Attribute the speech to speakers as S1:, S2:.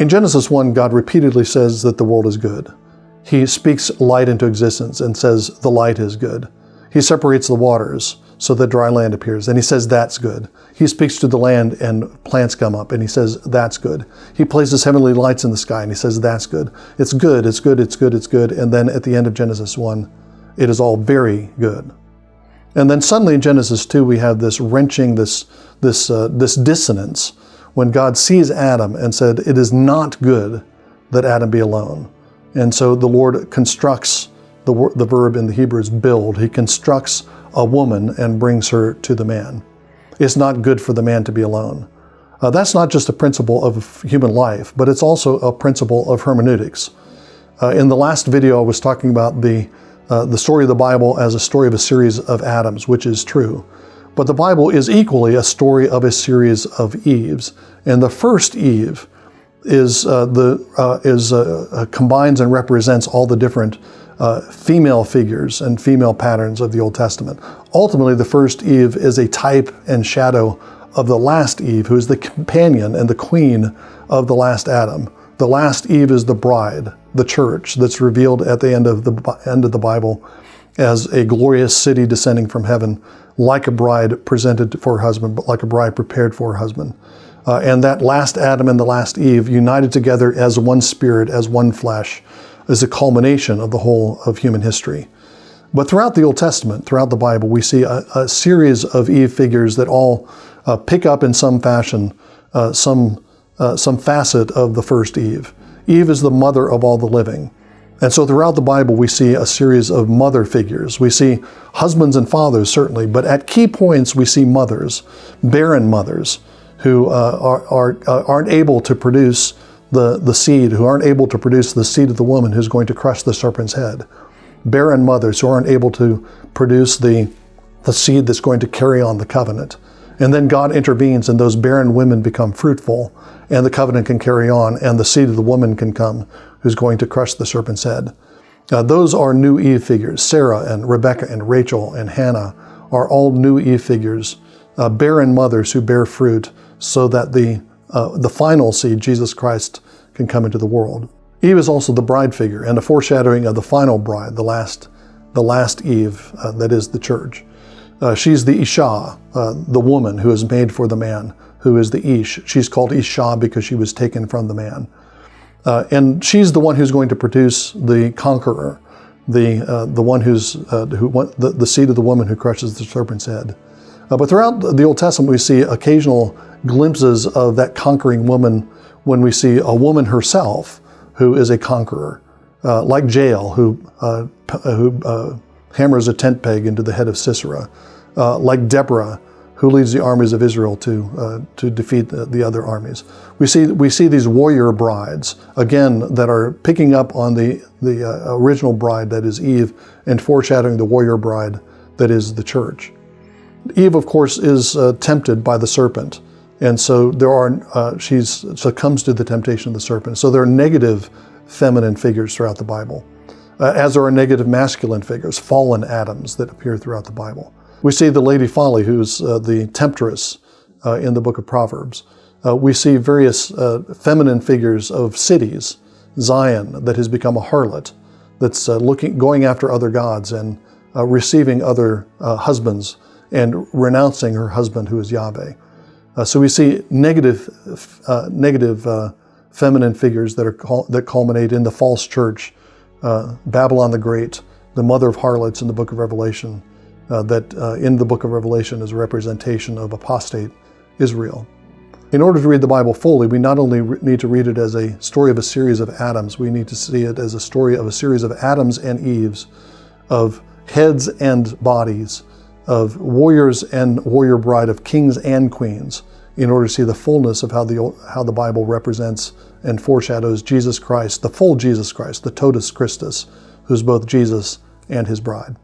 S1: In Genesis 1, God repeatedly says that the world is good. He speaks light into existence and says the light is good. He separates the waters so that dry land appears, and he says that's good. He speaks to the land and plants come up, and he says that's good. He places heavenly lights in the sky, and he says that's good. It's good, it's good, it's good, it's good. And then at the end of Genesis 1, it is all very good. And then suddenly in Genesis 2, we have this wrenching, this dissonance when God sees Adam and said, it is not good that Adam be alone. And so the Lord constructs, the verb in the Hebrew is build. He constructs a woman and brings her to the man. It's not good for the man to be alone. That's not just a principle of human life, but it's also a principle of hermeneutics. In the last video, I was talking about the story of the Bible as a story of a series of Adams, which is true. But the Bible is equally a story of a series of Eves. And the first Eve combines and represents all the different female figures and female patterns of the Old Testament. Ultimately, the first Eve is a type and shadow of the last Eve, who is the companion and the queen of the last Adam. The last Eve is the bride, the church, that's revealed at the end of the Bible as a glorious city descending from heaven, like a bride presented for her husband, but like a bride prepared for her husband. And that last Adam and the last Eve, united together as one spirit, as one flesh, is a culmination of the whole of human history. But throughout the Old Testament, throughout the Bible, we see a series of Eve figures that all pick up in some fashion, some facet of the first Eve. Eve is the mother of all the living. And so throughout the Bible, we see a series of mother figures. We see husbands and fathers, certainly, but at key points, we see mothers, barren mothers, who aren't able to produce the seed, who aren't able to produce the seed of the woman who's going to crush the serpent's head. Barren mothers who aren't able to produce the seed that's going to carry on the covenant. And then God intervenes and those barren women become fruitful and the covenant can carry on and the seed of the woman can come who's going to crush the serpent's head. Those are new Eve figures. Sarah and Rebecca and Rachel and Hannah are all new Eve figures, barren mothers who bear fruit so that the final seed, Jesus Christ, can come into the world. Eve is also the bride figure and a foreshadowing of the final bride, the last Eve, that is the church. She's the Isha, the woman who is made for the man, who is the Ish. She's called Isha because she was taken from the man. And she's the one who's going to produce the conqueror, the one the seed of the woman who crushes the serpent's head. But throughout the Old Testament, we see occasional glimpses of that conquering woman when we see a woman herself who is a conqueror, like Jael, who hammers a tent peg into the head of Sisera, like Deborah, who leads the armies of Israel to defeat the other armies. We see these warrior brides, again, that are picking up on the original bride, that is Eve, and foreshadowing the warrior bride, that is the church. Eve, of course, is tempted by the serpent, and so she succumbs to the temptation of the serpent. So there are negative feminine figures throughout the Bible, as there are negative masculine figures, fallen Adams, that appear throughout the Bible. We see the Lady Folly, who's the temptress in the book of Proverbs. We see various feminine figures of cities, Zion, that has become a harlot, that's going after other gods and receiving other husbands and renouncing her husband, who is Yahweh. So we see negative feminine figures that culminate in the false church, Babylon the Great, the mother of harlots in the book of Revelation, that in the book of Revelation is a representation of apostate Israel. In order to read the Bible fully, we not only need to read it as a story of a series of Adams, we need to see it as a story of a series of Adams and Eves, of heads and bodies, of warriors and warrior bride, of kings and queens, in order to see the fullness of how the Bible represents and foreshadows Jesus Christ, the full Jesus Christ, the totus Christus, who's both Jesus and his bride.